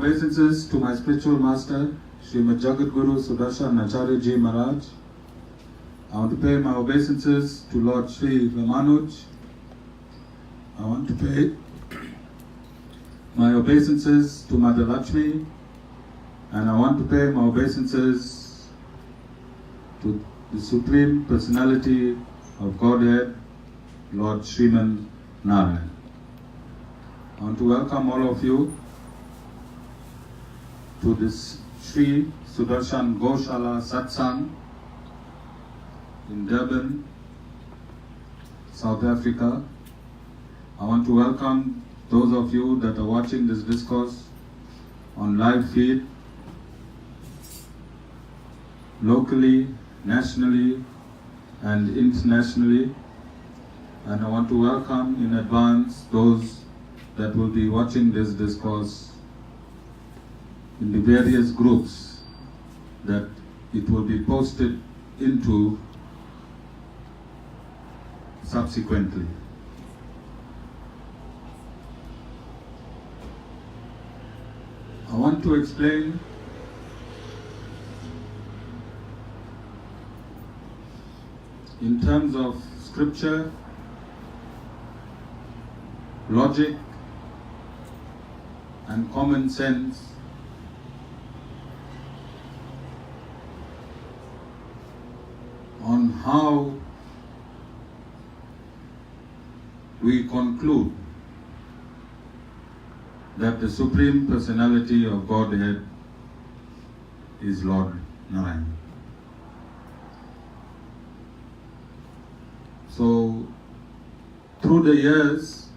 obeisances to my spiritual master, Srimad Jagat Guru Sudarshan Acharya Ji Maharaj. I want to pay my obeisances to Lord Sri Ramanuj. I want to pay my obeisances to Mother Lakshmi, and I want to pay my obeisances to the Supreme Personality of Godhead, Lord Sriman Narayan. I want to welcome all of you to this Sri Sudarshan Goshala Satsang in Durban, South Africa. I want to welcome those of you that are watching this discourse on live feed, locally, nationally, and internationally. And I want to welcome in advance those that will be watching this discourse in the various groups that it will be posted into subsequently. I want to explain in terms of scripture, logic, and common sense on how we conclude that the Supreme Personality of Godhead is Lord Narayan. So, through the years,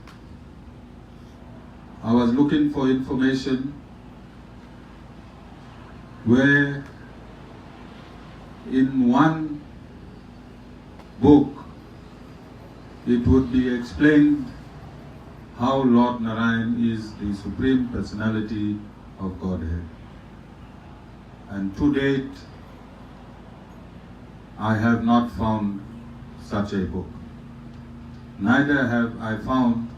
I was looking for information where in one book it would be explained how Lord Narayan is the Supreme Personality of Godhead. And to date, I have not found such a book. Neither have I found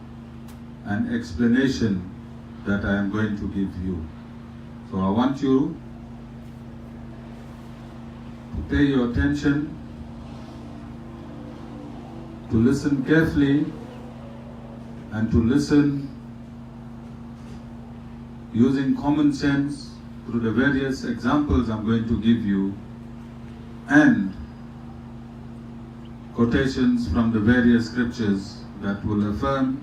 an explanation that I am going to give you. So I want you to pay your attention, to listen carefully, and to listen using common sense through the various examples I'm going to give you, and quotations from the various scriptures that will affirm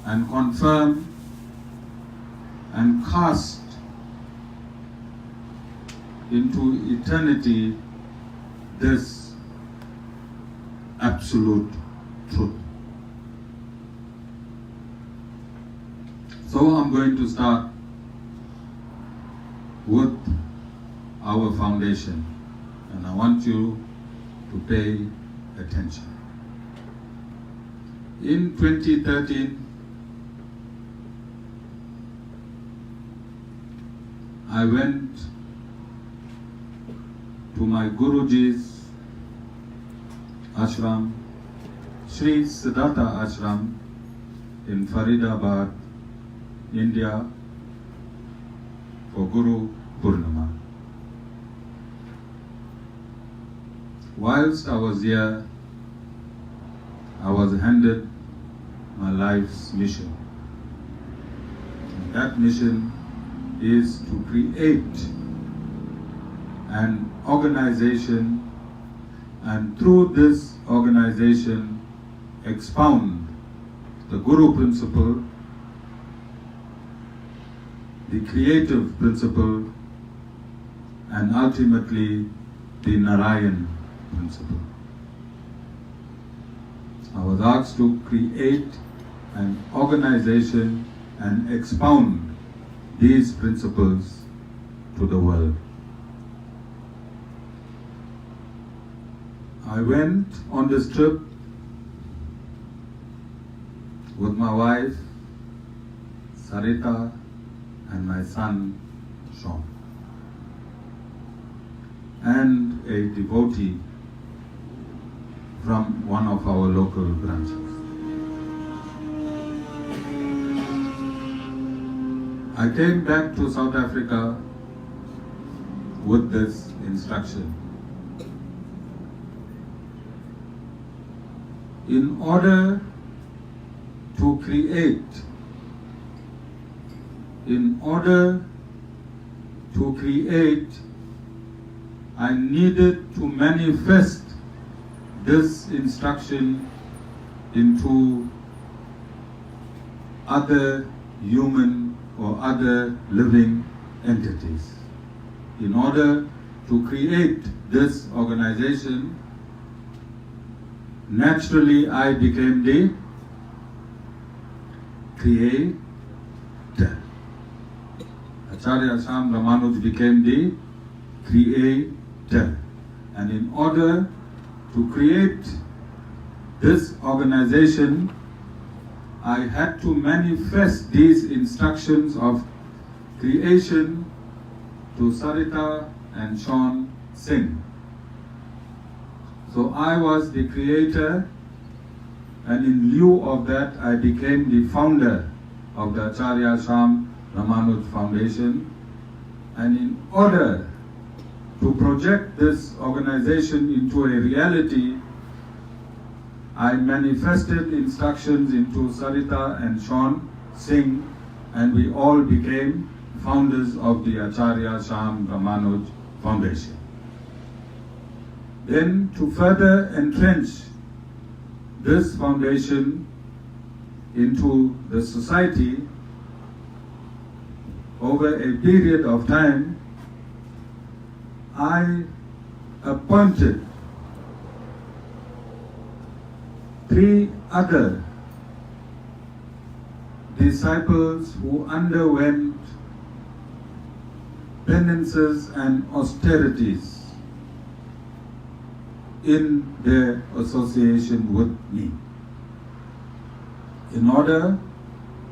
and confirm and cast into eternity this absolute truth. So I'm going to start with our foundation, and I want you to pay attention. In 2013, I went to my Guruji's ashram, Sri Siddhartha Ashram in Faridabad, India, for Guru Purnima. Whilst I was here, I was handed my life's mission. And that mission is to create an organization, and through this organization expound the Guru principle, the creative principle, and ultimately the Narayan principle. I was asked to create an organization and expound these principles to the world. I went on this trip with my wife, Sarita, and my son, Sean, and a devotee from one of our local branches. I came back to South Africa with this instruction. In order to create, I needed to manifest this instruction into other human or other living entities. In order to create this organization, naturally I became the creator. Acharya Sham Ramanuj became the creator. And in order to create this organization, I had to manifest these instructions of creation to Sarita and Sean Singh. So I was the creator, and in lieu of that, I became the founder of the Acharya Sham Ramanuj Foundation. And in order to project this organization into a reality, I manifested instructions into Sarita and Sean Singh, and we all became founders of the Acharya Sham Ramanuj Foundation. Then, to further entrench this foundation into the society, over a period of time, I appointed 3 other disciples who underwent penances and austerities in their association with me. In order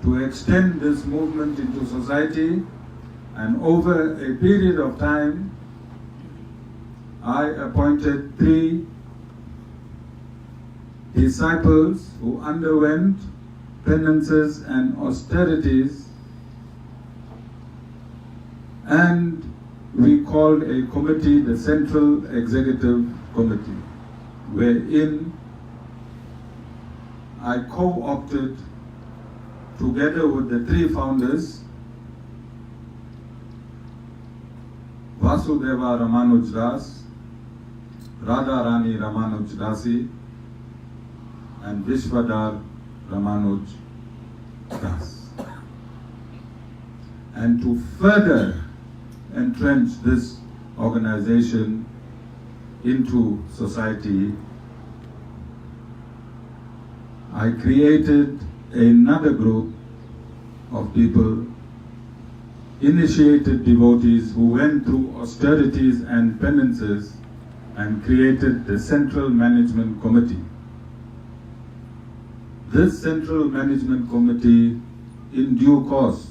to extend this movement into society, and over a period of time, I appointed 3 disciples who underwent penances and austerities, and we called a committee the Central Executive Committee, wherein I co-opted, together with the 3 founders, Vasudeva Ramanuj Das, Radharani Ramanuj Dasi, and Vishwadhar Ramanuj Das. And to further entrench this organization into society, I created another group of people, initiated devotees who went through austerities and penances, and created the Central Management Committee. This Central Management Committee, in due course,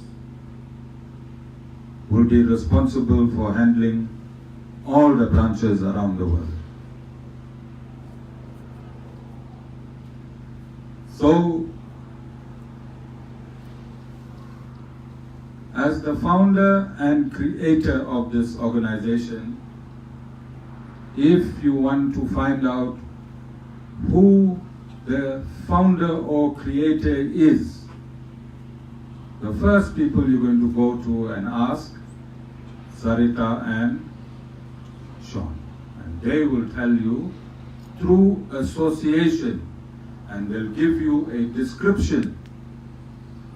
will be responsible for handling all the branches around the world. So, as the founder and creator of this organization, if you want to find out who the founder or creator is, the first people you're going to go to and ask, Sarita and Sean. And they will tell you through association, and they'll give you a description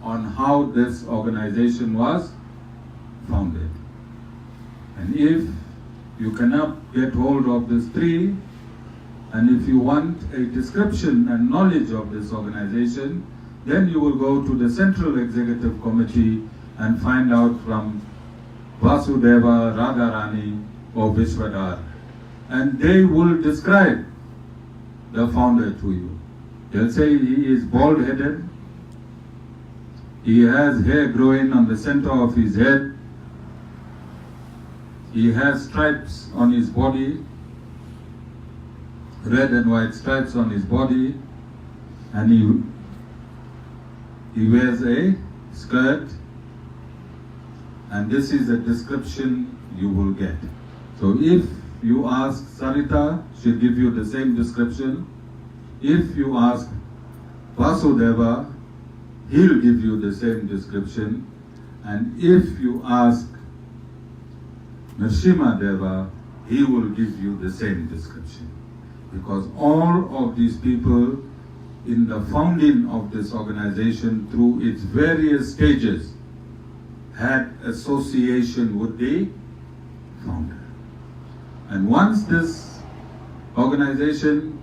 on how this organization was founded. And if you cannot get hold of these 3, and if you want a description and knowledge of this organization, then you will go to the Central Executive Committee and find out from Vasudeva, Radharani, or Vishwadhar. And they will describe the founder to you. They'll say he is bald-headed, he has hair growing on the center of his head, he has stripes on his body, red and white stripes on his body, and he wears a skirt, and this is a description you will get. So if you ask Sarita, she'll give you the same description. If you ask Vasudeva, he'll give you the same description. And if you ask Nrsimha Deva, he will give you the same description. Because all of these people in the founding of this organization through its various stages had association with the founder. And once this organization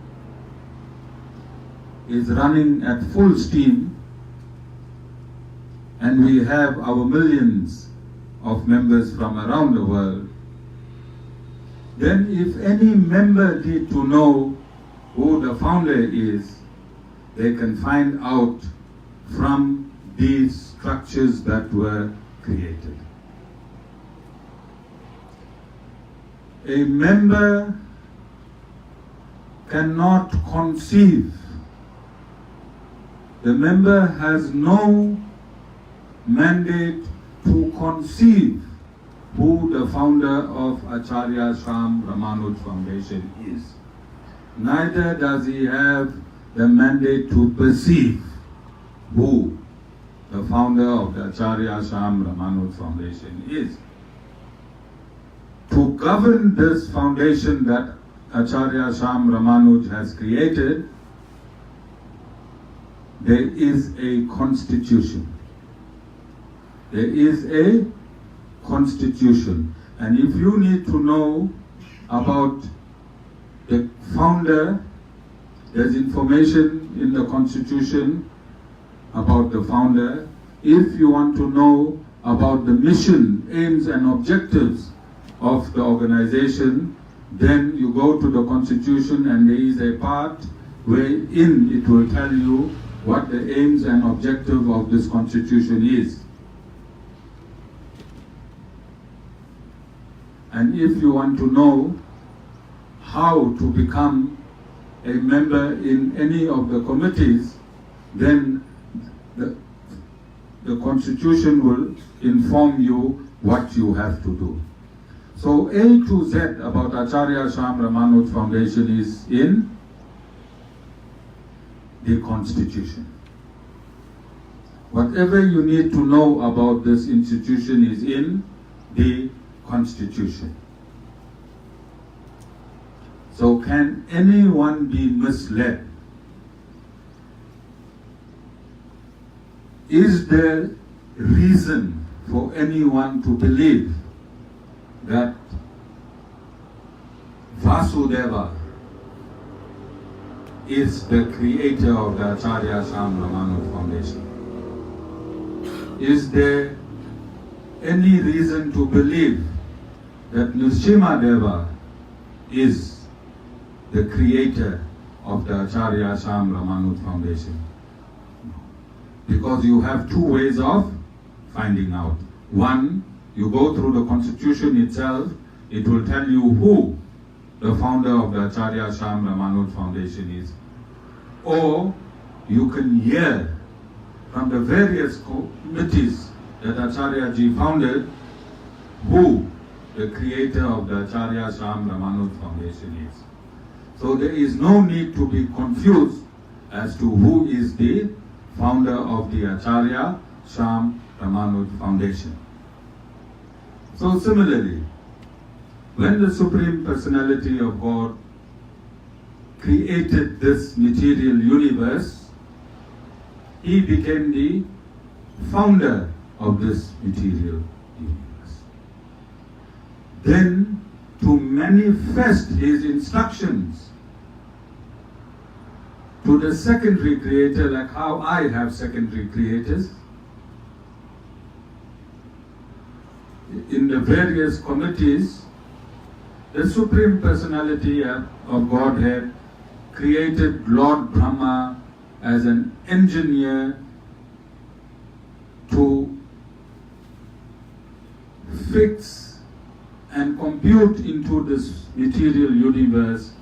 is running at full steam and we have our millions of members from around the world, then if any member need to know who the founder is, they can find out from these structures that were created. A member cannot conceive. The member has no mandate to conceive who the founder of Acharya Sham Ramanuj Foundation is. Neither does he have the mandate to perceive who the founder of the Acharya Sham Ramanuj Foundation is. To govern this foundation that Acharya Sham Ramanuj has created, there is a constitution. There is a constitution. And if you need to know about the founder, there's information in the constitution about the founder. If you want to know about the mission, aims and objectives of the organization, then you go to the constitution and there is a part wherein it will tell you what the aims and objective of this constitution is. And if you want to know how to become a member in any of the committees, then the constitution will inform you what you have to do. So A to Z about Acharya Sham Ramanuj Foundation is in the constitution. Whatever you need to know about this institution is in the constitution. So can anyone be misled? Is there reason for anyone to believe that Vasudeva is the creator of the Acharya Sham Ramanuj Foundation? Is there any reason to believe that Nrsimha Deva is the creator of the Acharya Sham Ramanuj Foundation? No. Because you have two ways of finding out. One, you go through the constitution itself, it will tell you who the founder of the Acharya Sham Ramanuj Foundation is. Or you can hear from the various committees that Acharya Ji founded who the creator of the Acharya Sham Ramanuj Foundation is. So there is no need to be confused as to who is the founder of the Acharya Sham Ramanuj Foundation. So similarly, when the Supreme Personality of God created this material universe, he became the founder of this material universe. Then, to manifest his instructions to the secondary creator, like how I have secondary creators, in the various committees, the Supreme Personality of Godhead created Lord Brahma as an engineer to fix and compute into this material universe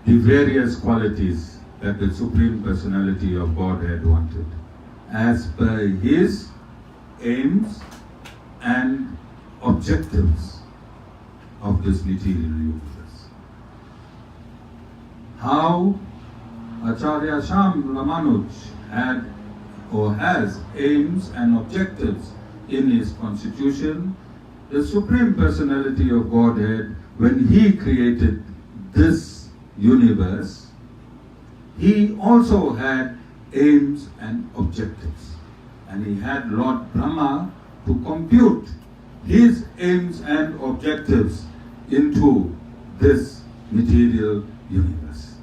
the various qualities that the Supreme Personality of Godhead wanted, as per his aims and objectives of this material universe. How Acharya Sham Ramanuj had or has aims and objectives in his constitution, the Supreme Personality of Godhead, when he created this universe, he also had aims and objectives. And he had Lord Brahma to compute his aims and objectives into this material universe.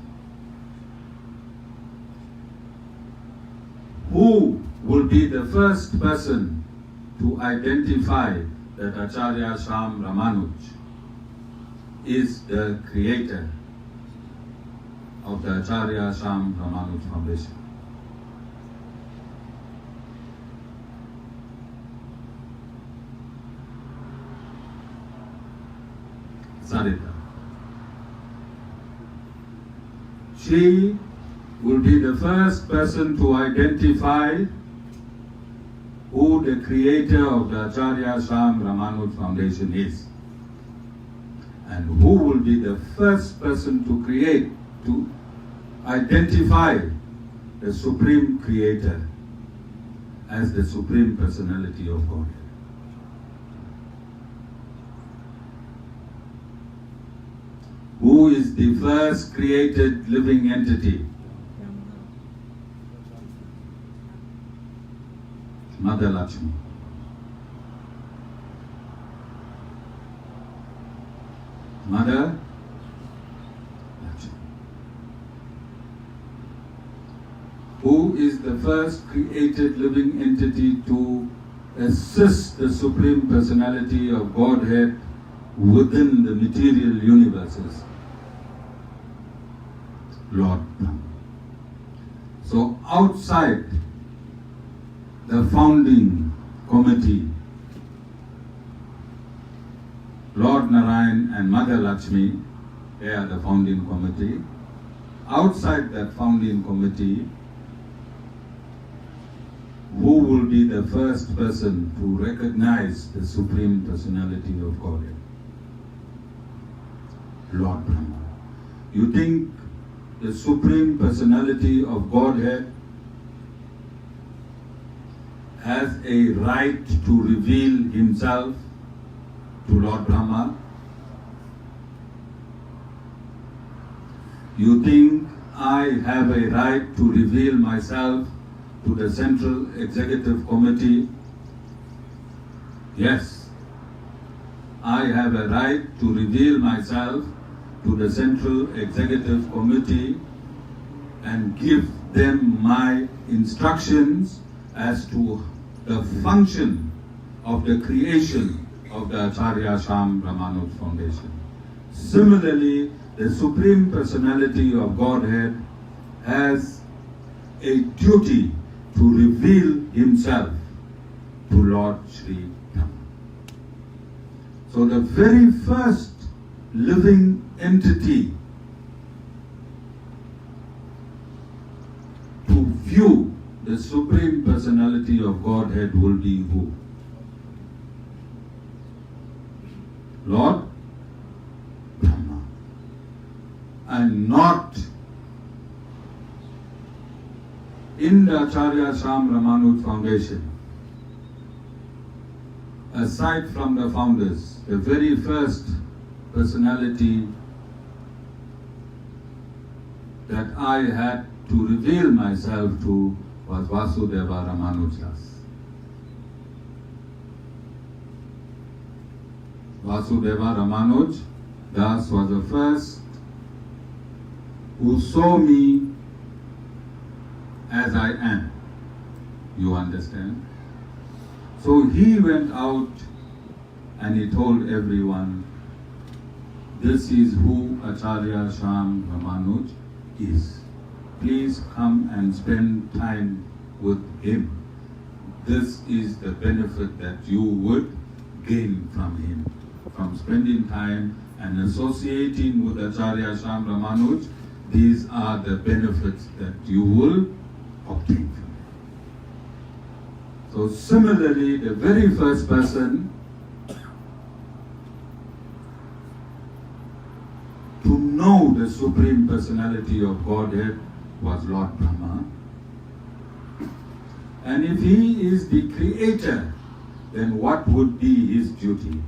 Who will be the first person to identify that Acharya Sham Ramanuj is the creator of the Acharya Sham Ramanuj Foundation? Sarita. She will be the first person to identify who the creator of the Acharya Sham Ramanuj Foundation is, and who will be the first person to identify the Supreme Creator as the Supreme Personality of Godhead. Who is the first created living entity? Mother Lakshmi. Mother Lakshmi. Who is the first created living entity to assist the Supreme Personality of Godhead within the material universes? Lord Brahma. So outside the founding committee, Lord Narayan and Mother Lakshmi, they are the founding committee. Outside that founding committee, who will be the first person to recognize the Supreme Personality of Godhead? Lord Brahma. You think the Supreme Personality of Godhead has a right to reveal himself to Lord Brahma? You think I have a right to reveal myself to the Central Executive Committee? Yes, I have a right to reveal myself to the Central Executive Committee and give them my instructions as to the function of the creation of the Acharya Sham Ramanuj Foundation. Similarly, the Supreme Personality of Godhead has a duty to reveal himself to Lord Sri Dham. So the very first living entity to view the Supreme Personality of Godhead will be who? Lord Brahma. And not in the Acharya Sham Ramanuj Foundation. Aside from the founders, the very first personality that I had to reveal myself to was Vasudeva Ramanuj Das. Vasudeva Ramanuj Das was the first who saw me as I am. You understand? So he went out and he told everyone, this is who Acharya Sham Ramanuj is. Please come and spend time with him. This is the benefit that you would gain from him. From spending time and associating with Acharya Sham Ramanuj, these are the benefits that you will obtain from him. So similarly, the very first person to know the Supreme Personality of Godhead was Lord Brahma. And if he is the creator, then what would be his duty?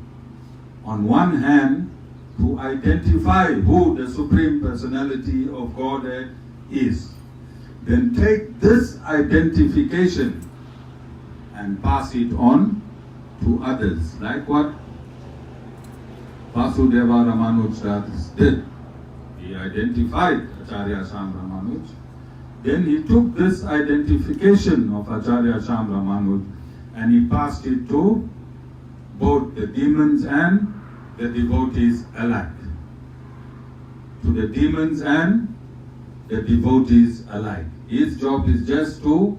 On one hand, to identify who the Supreme Personality of Godhead is. Then take this identification and pass it on to others, like what Vasudeva Ramanuj Das did. He identified Acharya Sham Ramanuj. Then he took this identification of Acharya Sham Ramanuj and he passed it to both the demons and the devotees alike. To the demons and the devotees alike. His job is just to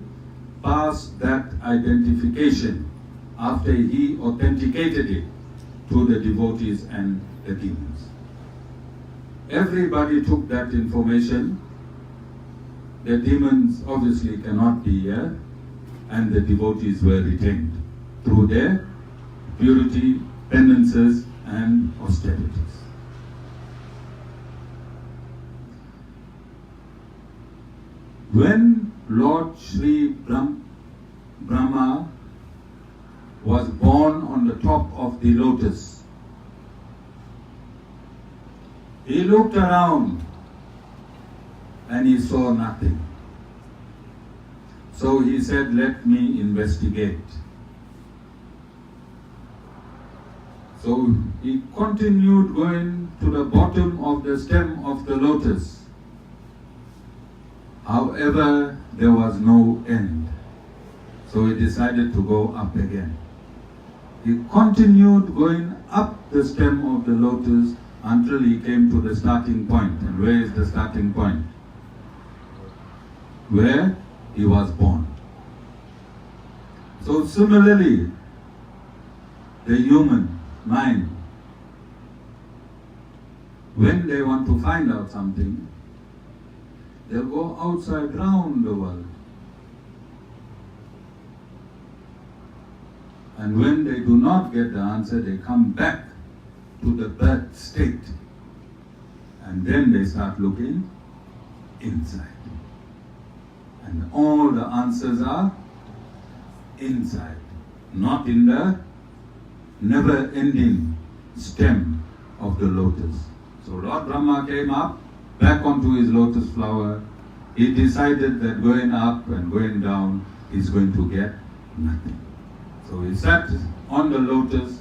pass that identification after he authenticated it to the devotees and the demons. Everybody took that information. The demons obviously cannot be here, and the devotees were retained through their purity, penances, and austerities. When Lord Sri Brahma was born on the top of the lotus, he looked around and he saw nothing. So he said, let me investigate. So he continued going to the bottom of the stem of the lotus. However, there was no end. So he decided to go up again. He continued going up the stem of the lotus until he came to the starting point. And where is the starting point? Where he was born. So similarly, the human mind, when they want to find out something, they'll go outside round the world. And when they do not get the answer, they come back to the birth state. And then they start looking inside. And all the answers are inside, not in the never-ending stem of the lotus. So Lord Brahma came up, back onto his lotus flower. He decided that going up and going down is going to get nothing. So he sat on the lotus,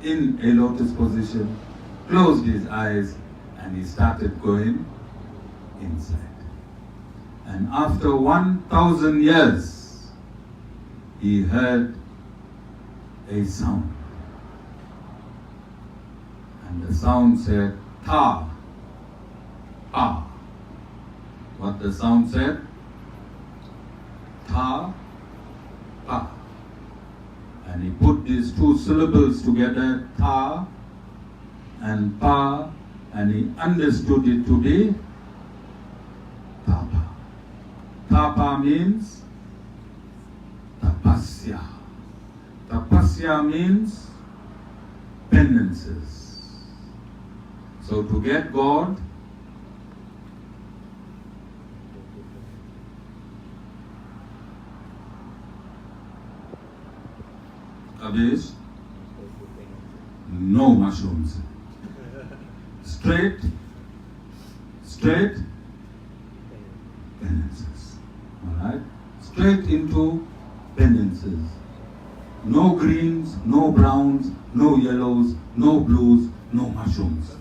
in a lotus position, closed his eyes, and he started going inside. And after 1,000 years, he heard a sound. And the sound said, Ta, Pa. What the sound said? Ta, Pa. And he put these two syllables together, Ta and Pa, and he understood it to be Tapa. Tapa means tapasya. Tapasya means penances. So to get God, Kavish, no mushrooms. Straight penances. Alright? Straight into penances. No greens, no browns, no yellows, no blues, no mushrooms.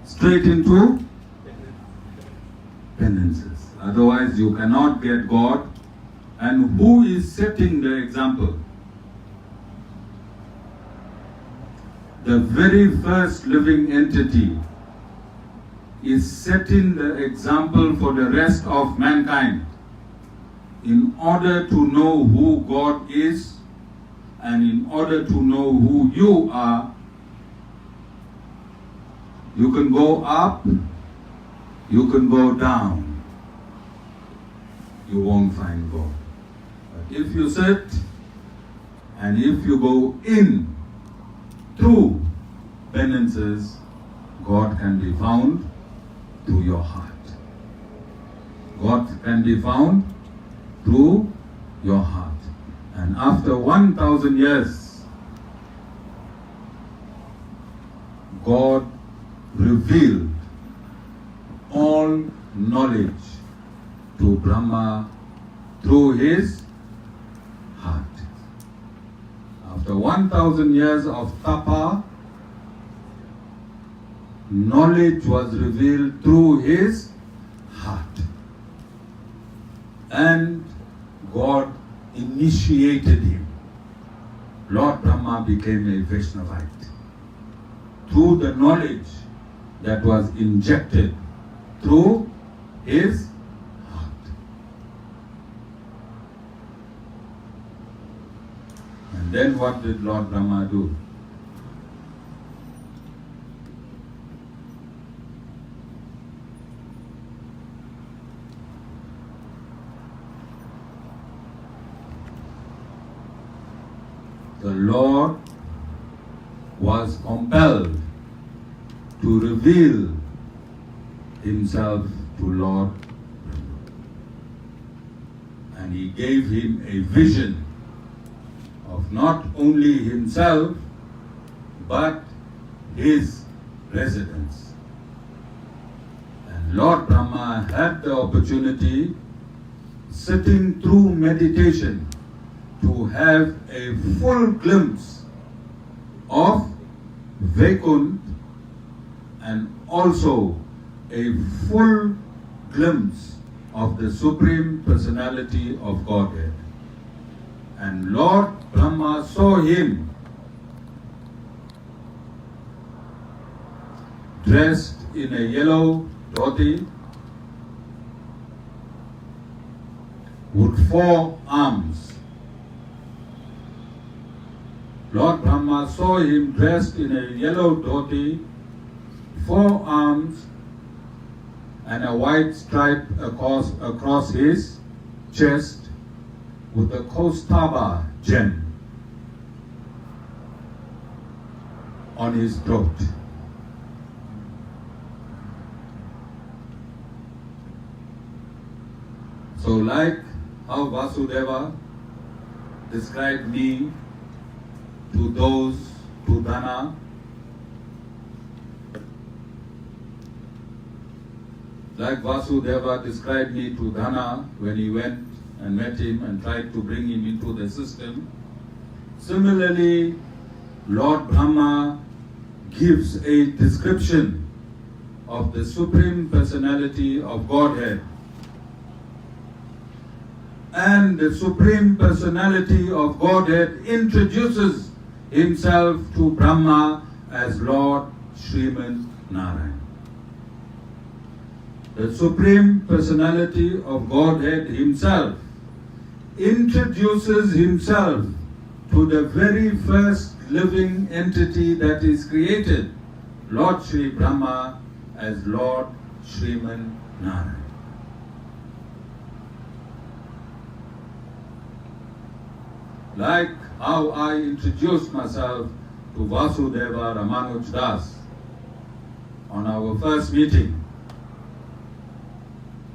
Straight into penances. Otherwise you cannot get God. And who is setting the example? The very first living entity is setting the example for the rest of mankind in order to know who God is and in order to know who you are. You can go up, you can go down. You won't find God. if you sit and if you go in through penances, God can be found through your heart. God can be found through your heart. And after 1,000 years, God revealed all knowledge to Brahma through his heart. After 1,000 years of tapa, knowledge was revealed through his heart. And God initiated him. Lord Brahma became a Vaishnavite through the knowledge that was injected through his heart. And then what did Lord Brahma do? The Lord was compelled to reveal himself to Lord Brahma. And he gave him a vision of not only himself, but his residence. And Lord Brahma had the opportunity, sitting through meditation, to have a full glimpse of Vaikuntha and also a full glimpse of the Supreme Personality of Godhead. And Lord Brahma saw him dressed in a yellow dhoti with 4 arms. Lord Brahma saw him dressed in a yellow dhoti, 4 arms, and a white stripe across his chest with a Kaustubha gem on his throat. So like how Vasudeva described me to those, to Dhana, like Vasudeva described me to Dhana when he went and met him and tried to bring him into the system. Similarly, Lord Brahma gives a description of the Supreme Personality of Godhead. And the Supreme Personality of Godhead introduces himself to Brahma as Lord Narayan. The Supreme Personality of Godhead himself introduces himself to the very first living entity that is created, Lord Sri Brahma, as Lord Narayan. Like how I introduced myself to Vasudeva Ramanuj Das on our first meeting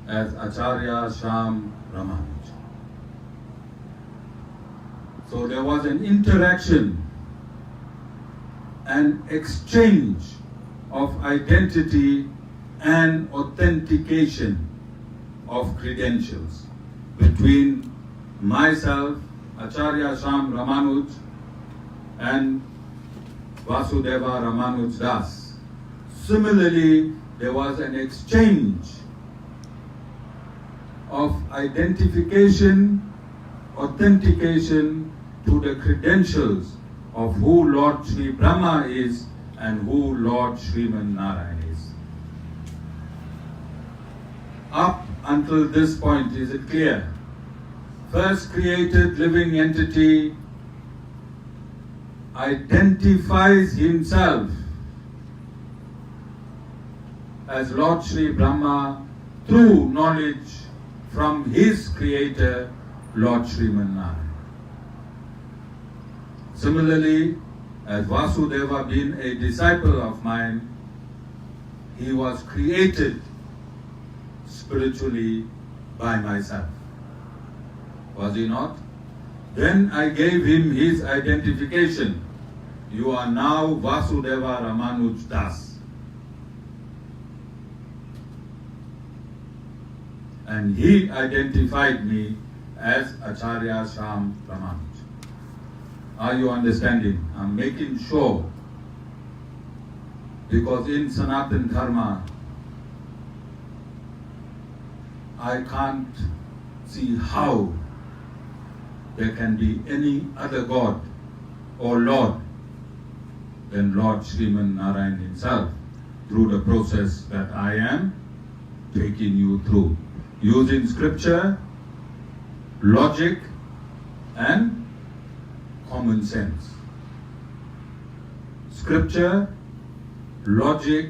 as Acharya Shyam Ramanuj. So there was an interaction and exchange of identity and authentication of credentials between myself, Acharya Shyam Ramanuj, and Vasudeva Ramanuj Das. Similarly, there was an exchange of identification, authentication to the credentials of who Lord Sri Brahma is and who Lord Narayan is. Up until this point, is it clear? First created living entity identifies himself as Lord Sri Brahma through knowledge from his creator, Lord Sriman Narayan. Similarly, as Vasudeva being a disciple of mine, he was created spiritually by myself. Was he not? Then I gave him his identification. You are now Vasudeva Ramanuj Das. And he identified me as Acharya Sham Ramanuj. Are you understanding? I'm making sure, because in Sanatan Dharma, I can't see how there can be any other God or Lord than Lord Sriman Narayan himself, through the process that I am taking you through, using scripture, logic, and common sense. Scripture, logic,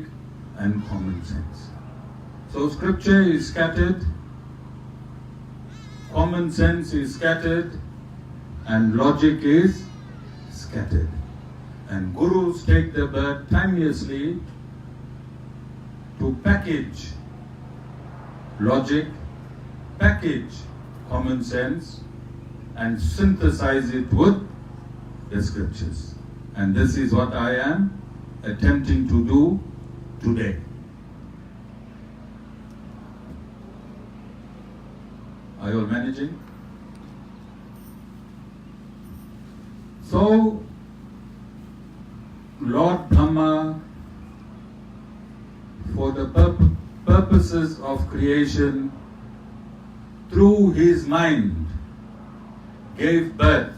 and common sense. So scripture is scattered, common sense is scattered, and logic is scattered. And gurus take the bird timelessly to package logic, package common sense, and synthesize it with the scriptures. And this is what I am attempting to do today. Are you all managing? So, Lord Brahma, for the purposes of creation, through his mind, gave birth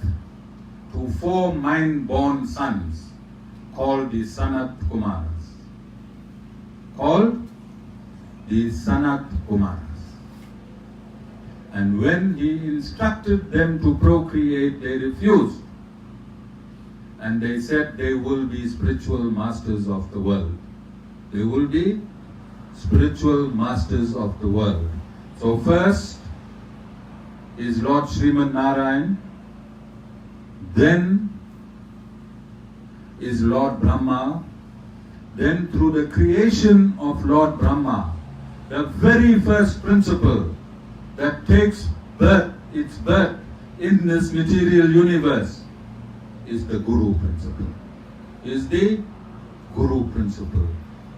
to 4 mind-born sons called the Sanat Kumaras. Called the Sanat Kumaras. And when he instructed them to procreate, they refused. And they said they will be spiritual masters of the world. They will be spiritual masters of the world. So first is Lord Sriman Narayan, then is Lord Brahma, then through the creation of Lord Brahma, the very first principle that takes its birth in this material universe is the Guru principle. Is the Guru principle.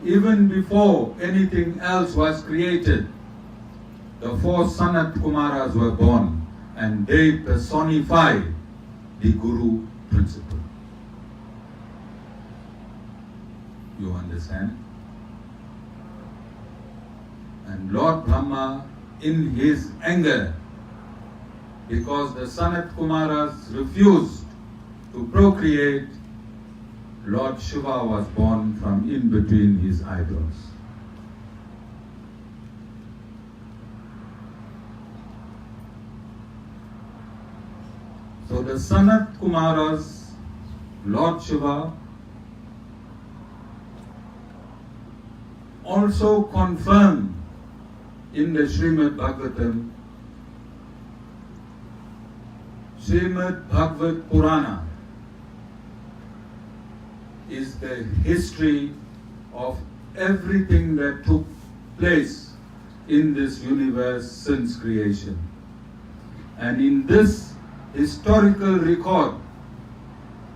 Even before anything else was created, the 4 Sanat Kumaras were born, and they personify the Guru principle. You understand? And Lord Brahma, in his anger, because the Sanat Kumaras refused to procreate, Lord Shiva was born from in between his eyebrows. So the Sanat Kumaras, Lord Shiva, also confirm in the Srimad Bhagavatam, Srimad Bhagavad Purana is the history of everything that took place in this universe since creation. And in this historical record,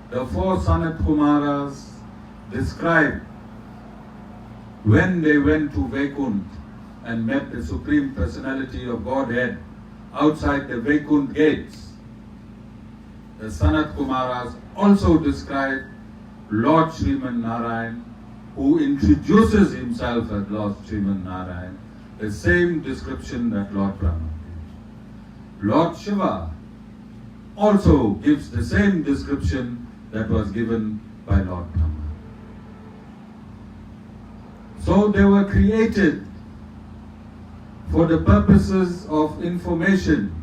the 4 Sanat Kumaras describe when they went to Vaikuntha and met the Supreme Personality of Godhead outside the Vaikuntha gates. The Sanat Kumaras also describe Lord Sriman Narayan, who introduces himself as Lord Sriman Narayan, the same description that Lord Brahma gave. Lord Shiva also gives the same description that was given by Lord Brahma. So they were created for the purposes of information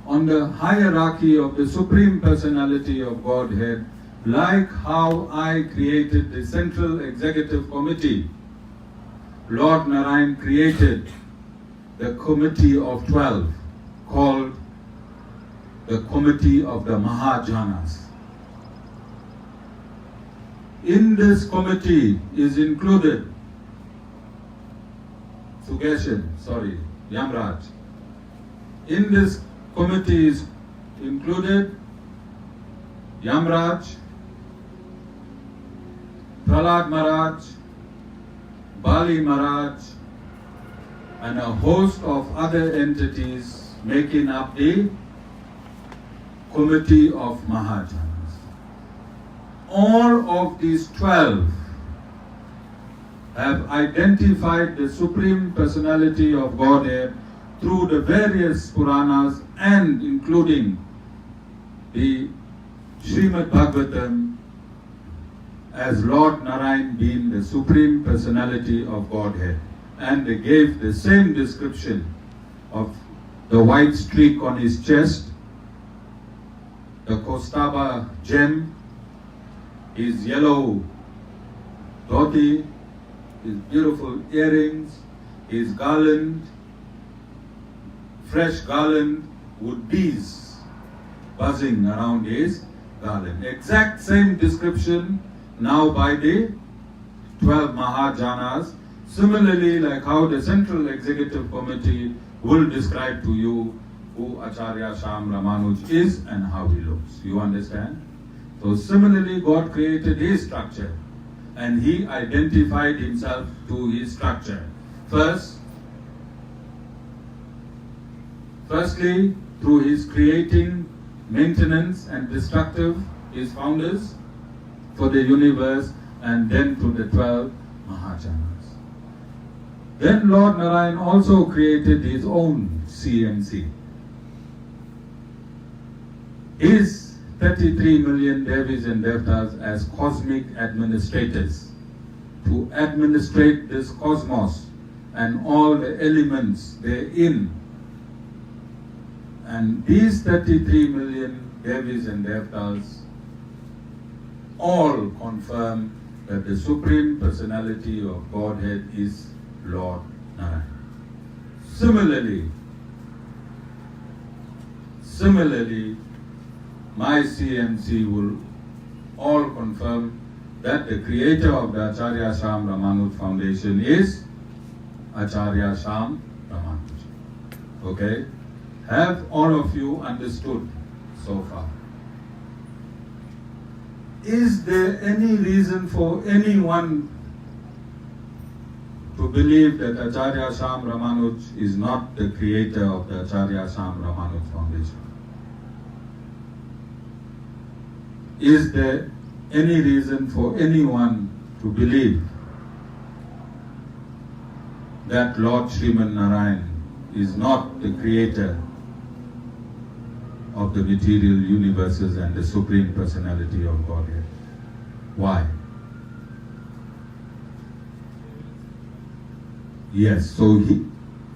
on the hierarchy of the Supreme Personality of Godhead, like how I created the Central Executive Committee. Lord Narayan created the committee of 12 called the Committee of the Mahajanas. In this committee is included Yamraj. In this committee is included Yamraj, Prahlad Maharaj, Bali Maharaj, and a host of other entities making up the Committee of Mahajanas. All of these 12 have identified the Supreme Personality of Godhead through the various Puranas and including the Srimad Bhagavatam as Lord Narayan being the Supreme Personality of Godhead. And they gave the same description of the white streak on his chest, the Kostaba gem, his yellow dhoti, his beautiful earrings, his garland, fresh garland with bees buzzing around his garland. Exact same description now by the 12 Mahajanas. Similarly, like how the Central Executive Committee will describe to you who Acharya Sham Ramanuj is and how he looks. You understand? So similarly, God created his structure and he identified himself to his structure. Firstly, through his creating, maintenance and destructive, his founders for the universe, and then to the 12 Mahajanas. Then Lord Narayan also created his own CMC. His 33 million Devis and Devtas as cosmic administrators to administrate this cosmos and all the elements therein. And these 33 million Devis and Devtas all confirm that the Supreme Personality of Godhead is Lord Narayan. Similarly, my CMC will all confirm that the creator of the Acharya Sham Ramanuj Foundation is Acharya Sham Ramanuj. Okay? Have all of you understood so far? Is there any reason for anyone to believe that Acharya Sham Ramanuj is not the creator of the Acharya Sham Ramanuj Foundation? Is there any reason for anyone to believe that Lord Sriman Narayan is not the creator of the material universes and the Supreme Personality of Godhead? Why? Yes, so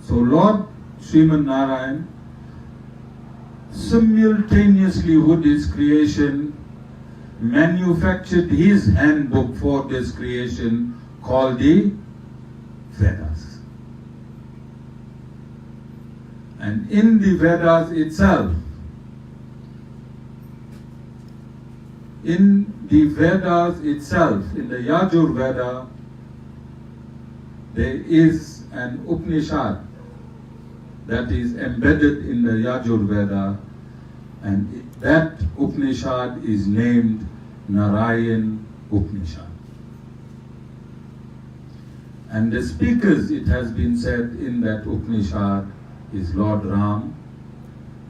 Lord Sriman Narayan simultaneously with his creation manufactured his handbook for this creation called the Vedas. And in the Vedas itself, in the Yajur Veda, there is an Upanishad that is embedded in the Yajur Veda, and that Upanishad is named Narayan Upanishad. And the speakers, it has been said in that Upanishad, is Lord Ram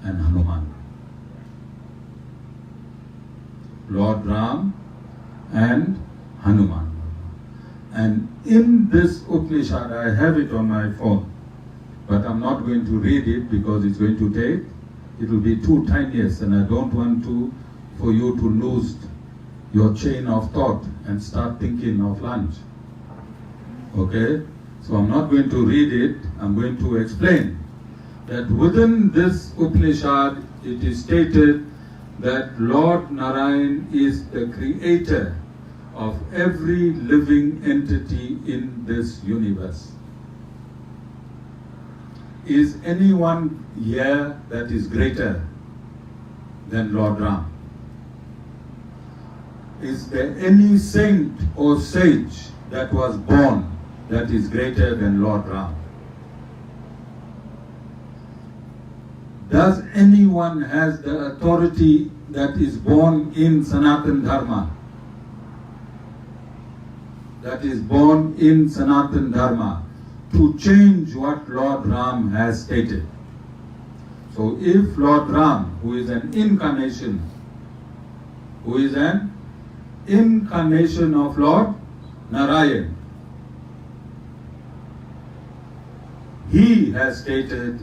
and Hanuman. Lord Ram and Hanuman. And in this Upanishad, I have it on my phone, but I'm not going to read it because it's going to take, it will be too tedious, and I don't want for you to lose your chain of thought and start thinking of lunch. Okay? So I'm not going to read it, I'm going to explain that within this Upanishad, it is stated that Lord Narayan is the creator of every living entity in this universe. Is anyone here that is greater than Lord Ram? Is there any saint or sage that was born that is greater than Lord Ram? Does anyone has the authority that is born in Sanatan Dharma? That is born in Sanatan Dharma to change what Lord Ram has stated. So if Lord Ram, who is an incarnation of Lord Narayan, he has stated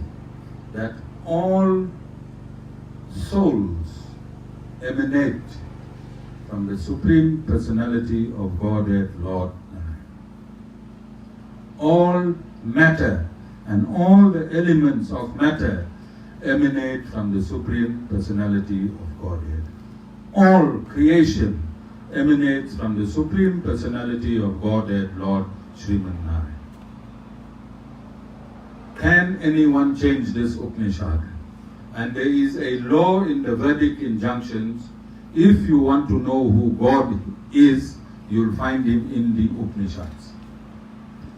that all souls emanate from the Supreme Personality of Godhead, Lord Narayan. All matter and all the elements of matter emanate from the Supreme Personality of Godhead. All creation emanates from the Supreme Personality of Godhead, Lord Sriman Narayan. Can anyone change this Upanishad? And there is a law in the Vedic Injunctions. If you want to know who God is, you'll find him in the Upanishads.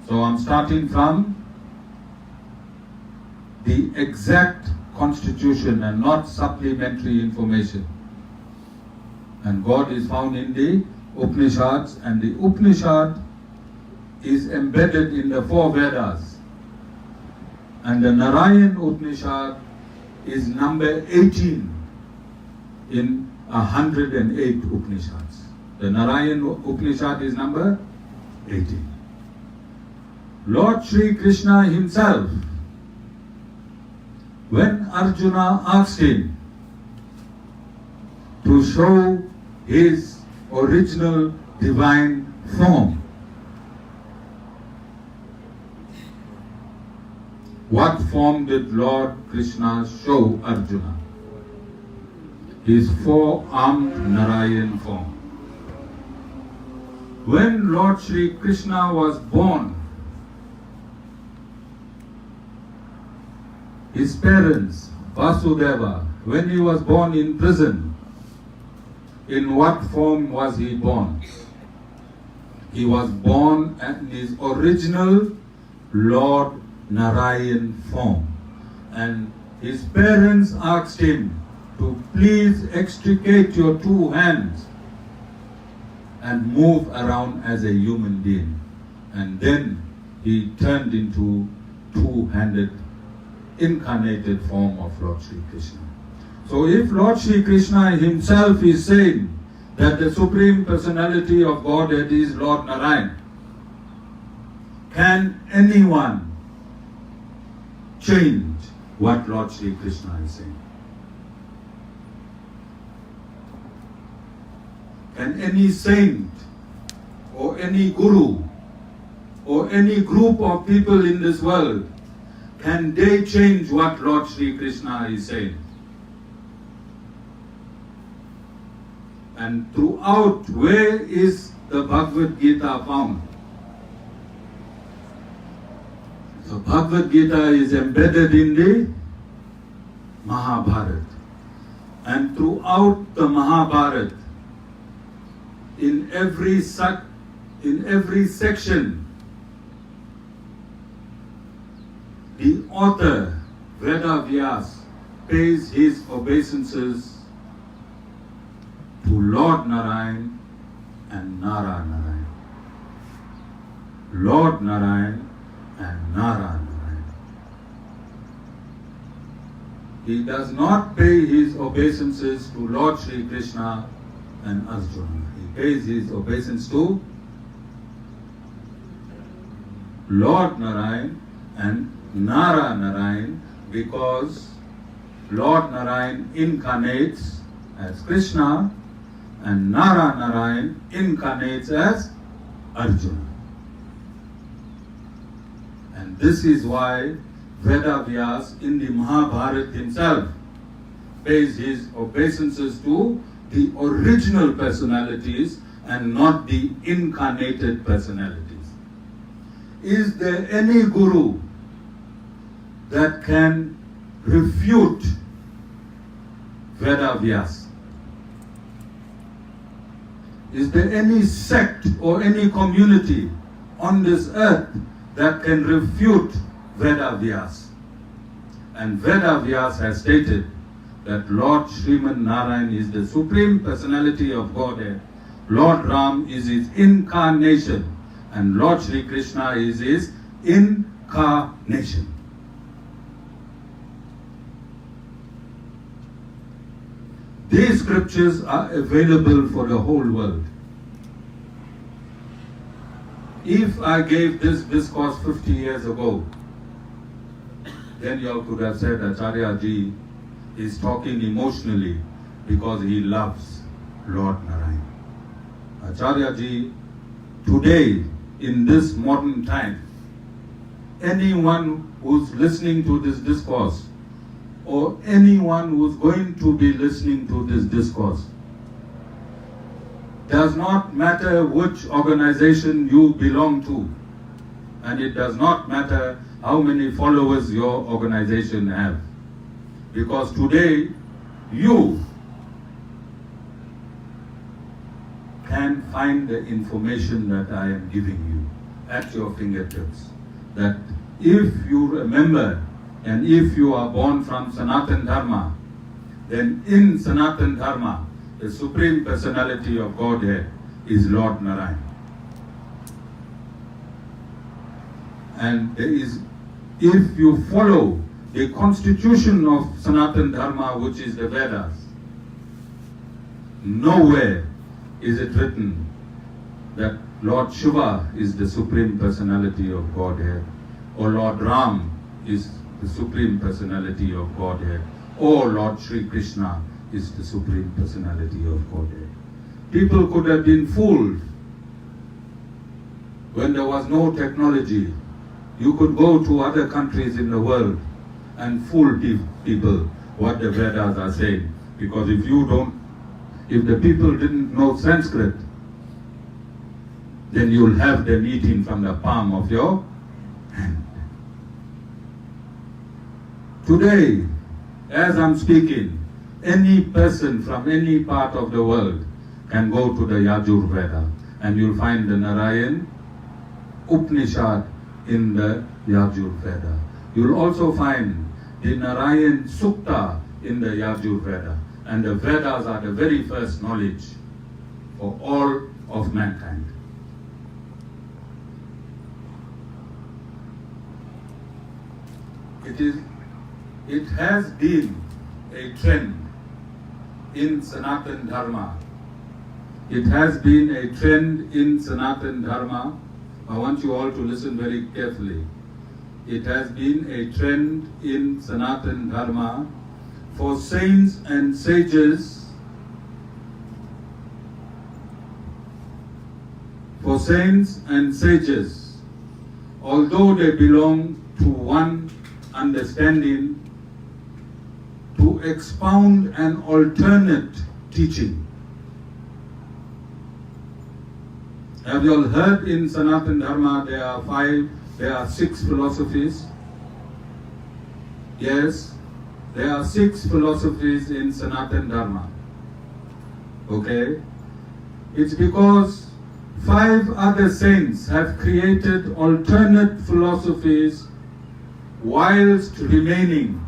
So I'm starting from the exact constitution and not supplementary information. And God is found in the Upanishads, and the Upanishad is embedded in the 4 Vedas. And the Narayan Upanishad is number 18 in 108 Upanishads. The Narayan Upanishad is number 18. Lord Sri Krishna himself, when Arjuna asked him to show his original divine form, what form did Lord Krishna show Arjuna? His 4-armed Narayan form. When Lord Sri Krishna was born, his parents, Vasudeva, when he was born in prison, in what form was he born? He was born in his original Lord Narayan form. And his parents asked him to please extricate your 2 hands and move around as a human being. And then he turned into 2-handed incarnated form of Lord Sri Krishna. So if Lord Sri Krishna himself is saying that the Supreme Personality of Godhead is Lord Narayan, can anyone change what Lord Sri Krishna is saying? Can any saint or any guru or any group of people in this world, can they change what Lord Sri Krishna is saying? And throughout, where is the Bhagavad Gita found? So Bhagavad Gita is embedded in the Mahabharata. And throughout the Mahabharata, in every section, the author, Vedavyas, pays his obeisances to Lord Narayan and Nara Narayan. Lord Narayan and Nara Narayan. He does not pay his obeisances to Lord Sri Krishna and Arjuna. He pays his obeisance to Lord Narayan and Nara Narayan, because Lord Narayan incarnates as Krishna and Nara Narayan incarnates as Arjuna. And this is why Vedavyas in the Mahabharata himself pays his obeisances to the original personalities and not the incarnated personalities. Is there any guru that can refute Vedavyas? Is there any sect or any community on this earth that can refute Vedavyas? And Vedavyas has stated that Lord Sriman Narayan is the Supreme Personality of Godhead, Lord Ram is his incarnation, and Lord Shri Krishna is his incarnation. These scriptures are available for the whole world. If I gave this discourse 50 years ago, then you all could have said Acharya Ji is talking emotionally because he loves Lord Narayan. Acharya Ji, today, in this modern time, anyone who's listening to this discourse or anyone who's going to be listening to this discourse, does not matter which organization you belong to, and it does not matter how many followers your organization have, because today you can find the information that I am giving you at your fingertips. That if you remember and if you are born from Sanatan Dharma, then in Sanatan Dharma, the Supreme Personality of Godhead is Lord Narayan. And there is, if you follow the constitution of Sanatan Dharma, which is the Vedas, nowhere is it written that Lord Shiva is the Supreme Personality of Godhead, or Lord Ram is the Supreme Personality of Godhead, or Lord Shri Krishna is the Supreme Personality of Godhead. People could have been fooled when there was no technology. You could go to other countries in the world and fool people what the Vedas are saying. Because if the people didn't know Sanskrit, then you'll have them eating from the palm of your hand. Today, as I'm speaking, any person from any part of the world can go to the Yajur Veda and you'll find the Narayan Upanishad in the Yajur Veda. You'll also find the Narayan Sukta in the Yajur Veda. And the Vedas are the very first knowledge for all of mankind. It has been a trend in Sanatan Dharma. It has been a trend in Sanatan Dharma. I want you all to listen very carefully. It has been a trend in Sanatan Dharma for saints and sages, although they belong to one understanding, to expound an alternate teaching. Have you all heard in Sanatan Dharma there are 6 philosophies? Yes, there are 6 philosophies in Sanatan Dharma. Okay? It's because 5 other saints have created alternate philosophies whilst remaining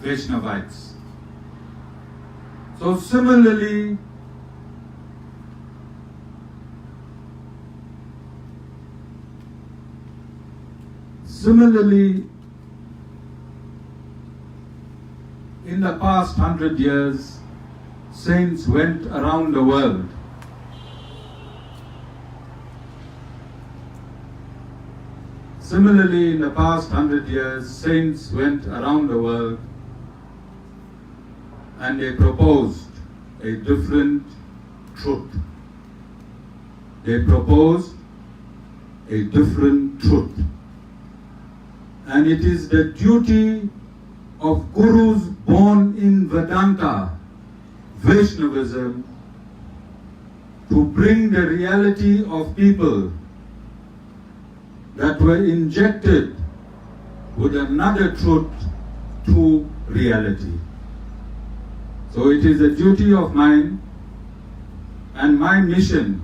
Vaishnavites. So similarly, in the past 100 years, saints went around the world and they proposed a different truth. And it is the duty of gurus born in Vedanta, Vaishnavism, to bring the reality of people that were injected with another truth to reality. So it is a duty of mine and my mission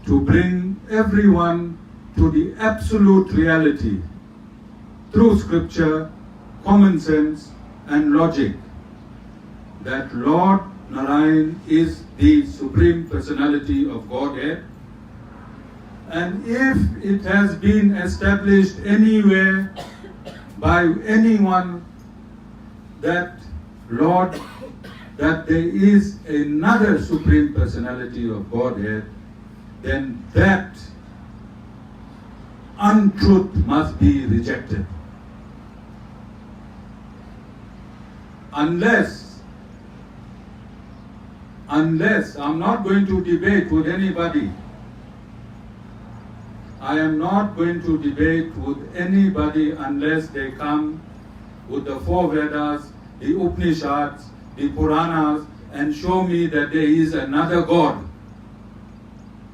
to bring everyone to the absolute reality through scripture, common sense and logic, that Lord Narayan is the Supreme Personality of Godhead, and if it has been established anywhere by anyone that there is another Supreme Personality of Godhead, then that untruth must be rejected. Unless I'm not going to debate with anybody. I am not going to debate with anybody unless they come with the four Vedas, the Upanishads, the Puranas, and show me that there is another God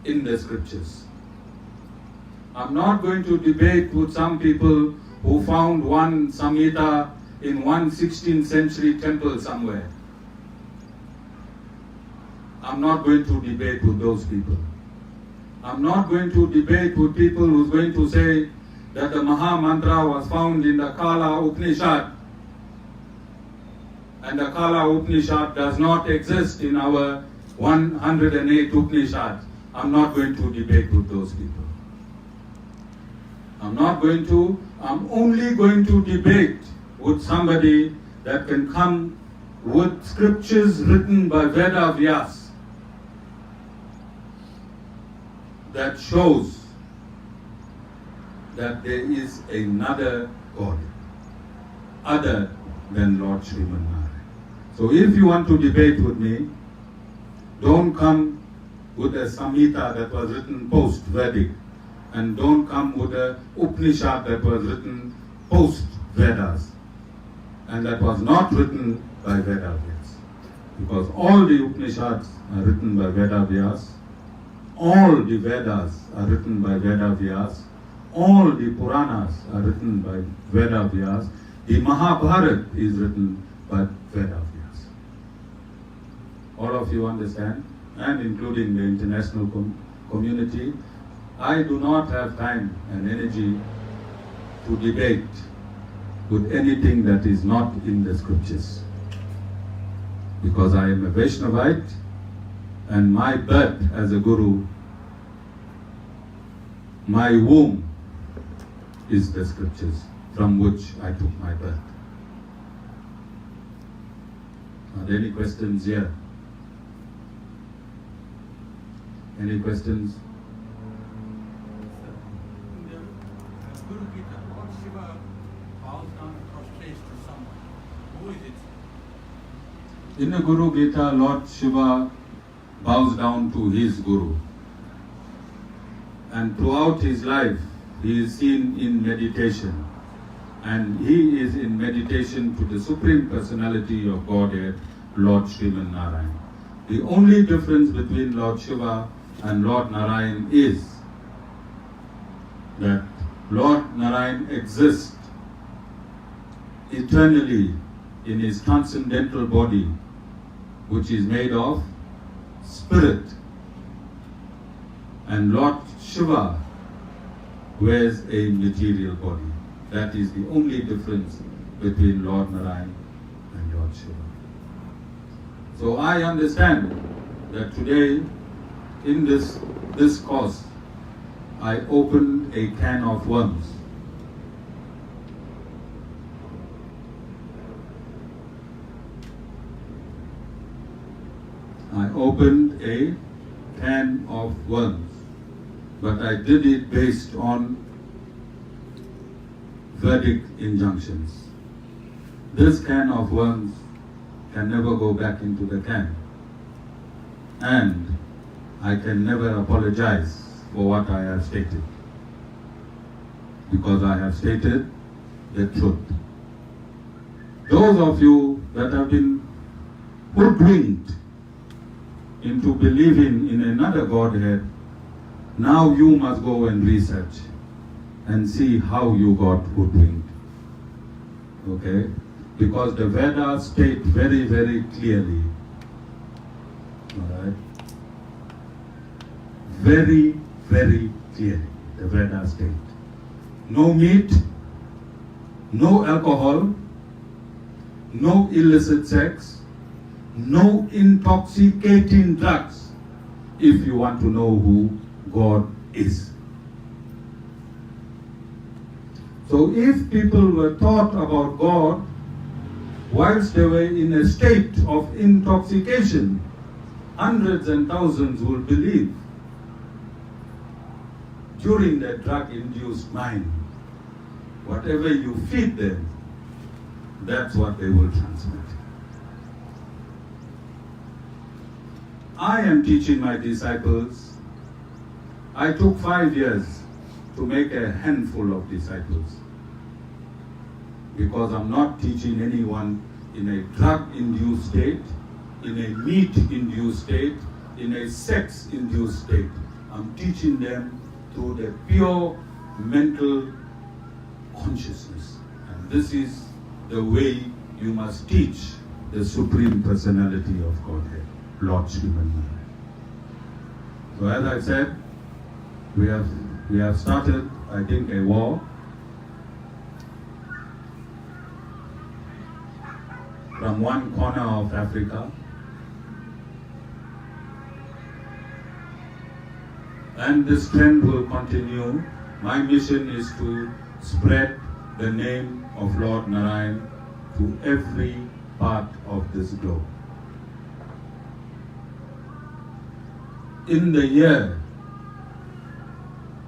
in the scriptures. I'm not going to debate with some people who found one Samhita in one 16th century temple somewhere. I'm not going to debate with those people. I'm not going to debate with people who's going to say that the Maha Mantra was found in the Kala Upanishad, and the Kala Upanishad does not exist in our 108 Upanishads. I'm not going to debate with those people. I'm only going to debate with somebody that can come with scriptures written by Veda Vyas that shows that there is another God other than Lord Sriman Narayan. So if you want to debate with me, don't come with a Samhita that was written post-Vedic, and don't come with a Upanishad that was written post-Vedas, and that was not written by Veda Vyas. Because all the Upanishads are written by Veda Vyas, all the Vedas are written by Veda Vyas, all the Puranas are written by Veda Vyas, the Mahabharata is written by Veda Vyas. All of you understand, and including the international community. I do not have time and energy to debate with anything that is not in the scriptures. Because I am a Vaishnavite, and my birth as a guru, my womb is the scriptures from which I took my birth. Are there any questions here? Any questions? In the Guru Gita, Lord Shiva bows down and prostrates to someone. Who is it? In the Guru Gita, Lord Shiva bows down to his Guru. And throughout his life, he is seen in meditation. And he is in meditation to the Supreme Personality of Godhead, Lord Sriman Narayan. The only difference between Lord Shiva and Lord Narayan is that Lord Narayan exists eternally in his transcendental body, which is made of spirit, and Lord Shiva wears a material body. That is the only difference between Lord Narayan and Lord Shiva. So I understand that today in this discourse I opened a can of worms. I opened a can of worms, but I did it based on Vedic injunctions. This can of worms can never go back into the can, and I can never apologize for what I have stated, because I have stated the truth. Those of you that have been hoodwinked into believing in another Godhead, Now you must go and research and see how you got hoodwinked. Okay? Because the Vedas state very, very clearly, alright? Very, very clearly, the Vedas state. No meat, no alcohol, no illicit sex, no intoxicating drugs, if you want to know who God is. So if people were taught about God whilst they were in a state of intoxication, hundreds and thousands will believe during the drug-induced mind. Whatever you feed them, that's what they will transmit. I am teaching my disciples. I took 5 years to make a handful of disciples, because I'm not teaching anyone in a drug-induced state, in a meat-induced state, in a sex-induced state. I'm teaching them through the pure mental consciousness. And this is the way you must teach the Supreme Personality of Godhead, Lord Narayan. So as I said, we have started, I think, a war from one corner of Africa, and this trend will continue. My mission is to spread the name of Lord Narayan to every part of this globe. In the year,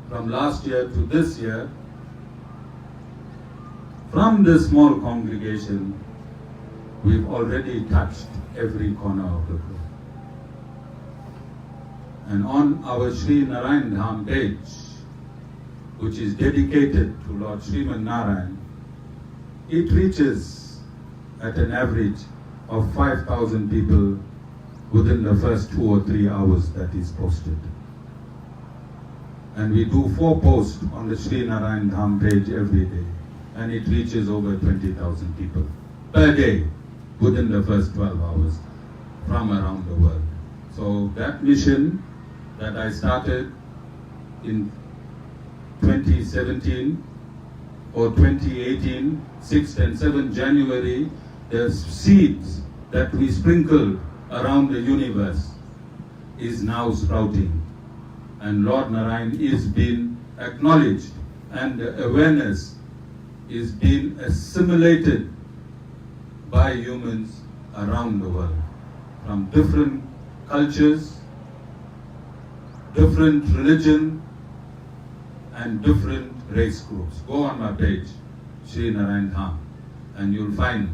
from last year to this year, from this small congregation, we've already touched every corner of the globe. And on our Sri Narayan Dham page, which is dedicated to Lord Sriman Narayan, it reaches at an average of 5,000 people within the first 2 or 3 hours that is posted. And we do 4 posts on the Sri Narayan Dham page every day, and it reaches over 20,000 people per day within the first 12 hours from around the world. So that mission that I started in 2017 or 2018, 6th and 7th January, the seeds that we sprinkled around the universe is now sprouting. And Lord Narayan is being acknowledged, and the awareness is being assimilated by humans around the world, from different cultures, different religion, and different race groups. Go on my page, Sri Narayan Dham, and you'll find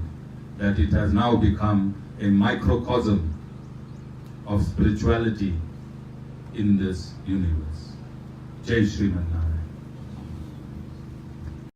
that it has now become a microcosm of spirituality in this universe. Jai Sriman Narayan.